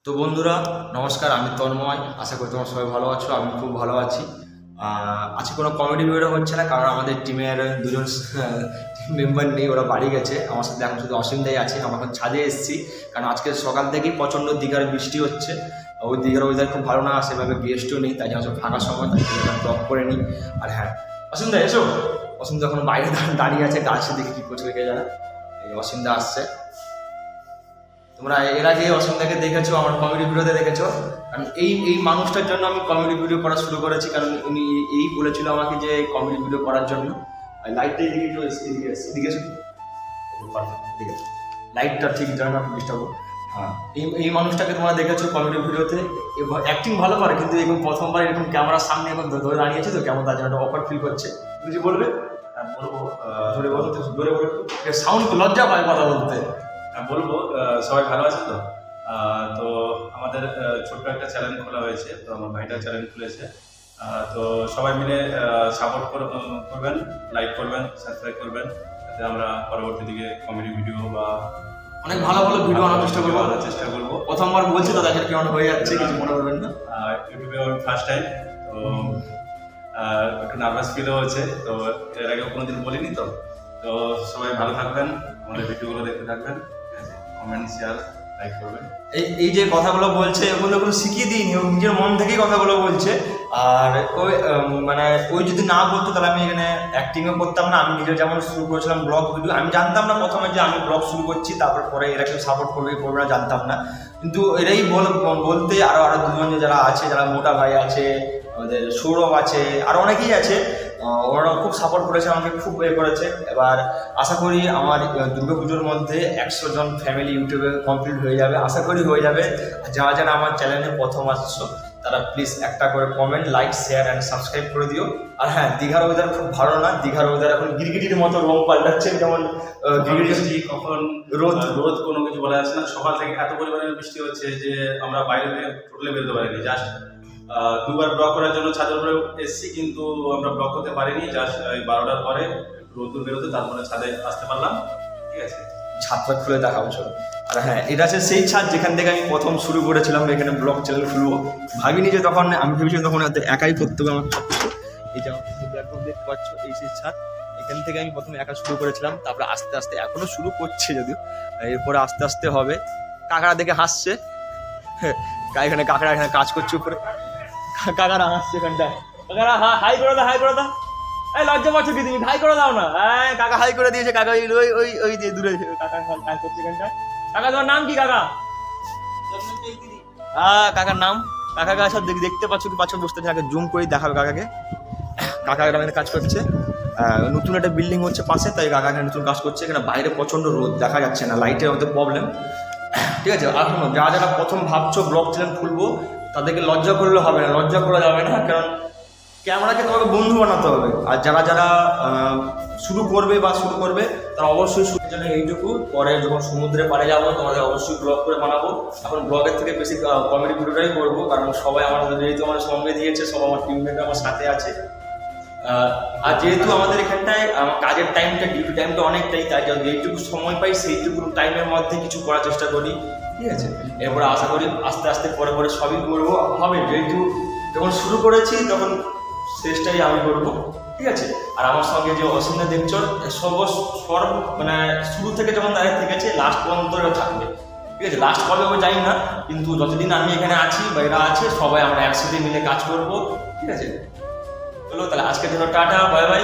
তো বন্ধুরা নমস্কার, আমি তন্ময়। আশা করি তোমরা সবাই ভালো আছো। আমি খুব ভালো আছি। আজকে কোনো কমেডি ভিডিও হচ্ছে না, কারণ আমাদের টিমের দুজন টিম মেম্বার নেই, ওরা বাড়ি গেছে। আমার সাথে এখন শুধু অসীমদাই আছে। আমরা এখন ছাদে এসেছি, কারণ আজকে সকাল থেকেই প্রচণ্ড দীঘার বৃষ্টি হচ্ছে। ওই দীঘার ওয়েদার খুব ভালো না, সেভাবে গেস্টও নেই, তাই জন্য ফাঁকা সময় তাই ব্লগ করে নিই। আর হ্যাঁ, অসীমদা এসো। অসীমদা এখন বাইরে দাঁড়িয়ে আছে, গাছে দেখে কী করছে কে জানে। এই অসীমদা আসছে। তোমরা এর আগে অসীমদাকে দেখেছো, আমার কমেডি ভিডিওতে দেখেছো। কারণ এই এই মানুষটার জন্য আমি কমেডি ভিডিও করা শুরু করেছি, কারণ উনি এই বলেছিল আমাকে যে কমেডি ভিডিও করার জন্য। লাইটটা এদিকে লাইটটা ঠিক জানা ডিস্টার্ব। হ্যাঁ, এই মানুষটাকে তোমরা দেখেছো কমেডি ভিডিওতে। অ্যাক্টিং ভালো করে, কিন্তু এরকম প্রথমবার এরকম ক্যামেরার সামনে এখন ধরে দাঁড়িয়েছে, তো কেমন তার জন্য অফার ফিল করছে। কিছু বলবে? বলবো ধরে বলতে ধরে বলে সাউন্ড লজ্জা পায় কথা বলতে। বলবো সবাই ভালো আছে তো। তো আমাদের ছোট্ট একটা চ্যানেল খোলা হয়েছে, তো আমার ভাইটা চ্যানেল খুলেছে। তো সবাই মিলে সাপোর্ট করবেন, লাইক করবেন, সাবস্ক্রাইব করবেন, যাতে আমরা পরবর্তী দিকে কমেডি ভিডিও বা অনেক ভালো ভালো ভিডিও আনার চেষ্টা করবো। প্রথমবার বলছি তো, তাদের কেমন হয়ে যাচ্ছে কিছু মনে করবেন না। ইউটিউবে আমি ফার্স্ট টাইম, তো একটু নার্ভাস ফিলও হচ্ছে। তো এর আগেও কোনোদিন বলিনি তো। তো সবাই ভালো থাকবেন, আমাদের ভিডিওগুলো দেখতে থাকবেন, কমেন্ট শেয়ার লাইক করবেন। এই যে কথাগুলো বলছে, এগুলো শিখিয়ে দিইনি, ও নিজের মন থেকেই কথাগুলো বলছে। আর ওই মানে ওই যদি না বলতো তাহলে আমি এখানে অ্যাক্টিংও করতাম না। আমি নিজে যেমন শুরু করেছিলাম ব্লগ ভিডিও, আমি জানতাম না প্রথমে যে আমি ব্লগ শুরু করছি, তারপর পরে এরা কেউ সাপোর্ট করবে না জানতাম না। কিন্তু এরাই বলতে আরও দুজন যারা আছে, যারা মোটা ভাই আছে, আমাদের সৌরভ আছে, আর অনেকেই আছে, ওরা খুব সাপোর্ট করেছে আমাকে, খুব করেছে। এবার আশা করি আমার দুর্গাপুজোর মধ্যে 100 জন ফ্যামিলি ইউটিউবে কমপ্লিট হয়ে যাবে, আশা করি হয়ে যাবে। যারা যারা আমার চ্যানেলে প্রথম আসছো তারা প্লিজ একটা করে comment, like, share and subscribe করে দিও। আর হ্যাঁ, দীঘার ওয়েদার খুব ভালো না। দীঘার ওয়েদার এখন গিরগিটির মতো রং পাল্টাচ্ছে, যেমন বৃষ্টি কখন রোদ কোনো কিছু বলা যাচ্ছে না। সকাল থেকে এত পরিমাণে বৃষ্টি হচ্ছে যে আমরা বাইরে থেকে টোটালি বেরোতে পারিনি। জাস্ট দুবার ব্লক করার জন্য ছাদের উপরে এসেছি, কিন্তু আমরা ব্লক করতে পারিনি। জাস্ট 12টার পরে রোদ্দুর বেরোতে, তারপরে ছাদে আসতে পারলাম। ঠিক আছে, ছাদটা খুলে দেখাবো চলো। আর হ্যাঁ, এটা আছে সেই ছাদ যেখান থেকে আমি প্রথম শুরু করেছিলাম এখানে ব্লগ চ্যানেল খুলবো। ভাবিনি যে তখন আমি ভেবেছিলাম তখন একাই করতে হবে আমার সব কিছু। এই যে একদম দেখতে পাচ্ছ, এই সেই ছাদ, এখান থেকে আমি প্রথমে একা শুরু করেছিলাম। তারপরে আস্তে আস্তে, এখনো শুরু করছে যদিও, এরপরে আস্তে আস্তে হবে। কাকারা দেখে হাসছে, এখানে কাকারা এখানে কাজ করছে উপরে, কাকারা হাসছে এখানটায়। কাকারা হাই করে দাও, হাই করে দাও। এই লজ্জা পাচ্ছ কি তুমি? হাই করে দাও না। হ্যাঁ, কাকা হাই করে দিয়েছে। কাকা ওই ওই ওই দিয়ে দূরে কাকা কাজ করছে এখানটায়। কাকা তোমার নাম কি কাকা? হ্যাঁ, কাকার নাম। কাকা সব দেখতে পাচ্ছ কি? পাচ্ছ বসতে থাকে, জুম করে দেখাবে কাকাকে। কাকা এখানে কাজ করছে। নতুন একটা বিল্ডিং হচ্ছে পাশে, তাই কাকা এখানে নতুন কাজ করছে। এখানে বাইরে প্রচণ্ড রোদ, দেখা যাচ্ছে না, লাইটের মধ্যে প্রবলেম। ঠিক আছে, আর শোনো, যারা যারা প্রথম ভাবছো ব্লগ চ্যানেল খুলবো, তাদেরকে লজ্জা করলে হবে না, লজ্জা করা যাবে না। কারণ ক্যামেরাকে তোমাকে বন্ধু বানাতে হবে। আর যারা যারা শুরু করবে তারা অবশ্যই শুরুর জন্য এইটুকু, পরে যখন সমুদ্রে পাড়ে যাবো তোমাদের অবশ্যই ব্লগ করে বানাবো। এখন ব্লগের থেকে বেশি কমেডি ভিডিওটাই করবো, কারণ সবাই আমাদের যেহেতু আমার সঙ্গে দিয়েছে, সব আমার টিমমেট আমার সাথে আছে। আর যেহেতু আমাদের এখানটায় আমার কাজের টাইমটা, ডিউটি টাইমটা অনেকটাই, তাই যেইটুকু সময় পাই সেইটুকু টাইমের মধ্যে কিছু করার চেষ্টা করি। ঠিক আছে, এরপরে আশা করি আস্তে আস্তে পরে পরে সবই করবো হবে। যেহেতু যখন শুরু করেছি তখন শেষটাই আমি করবো। ঠিক আছে, আর আমার সঙ্গে যে অসীমদা দেখছো, মানে শুরু থেকে যখন দাঁড়িয়ে থেকেছে লাস্ট পর্যন্ত থাকবে। ঠিক আছে, লাস্ট কবে আমি জানি না, কিন্তু যতদিন আমি এখানে আছি বা এরা আছে, সবাই আমরা একসাথে মিলে কাজ করবো। ঠিক আছে, চলো তাহলে আজকের জন্য টাটা, বাই বাই।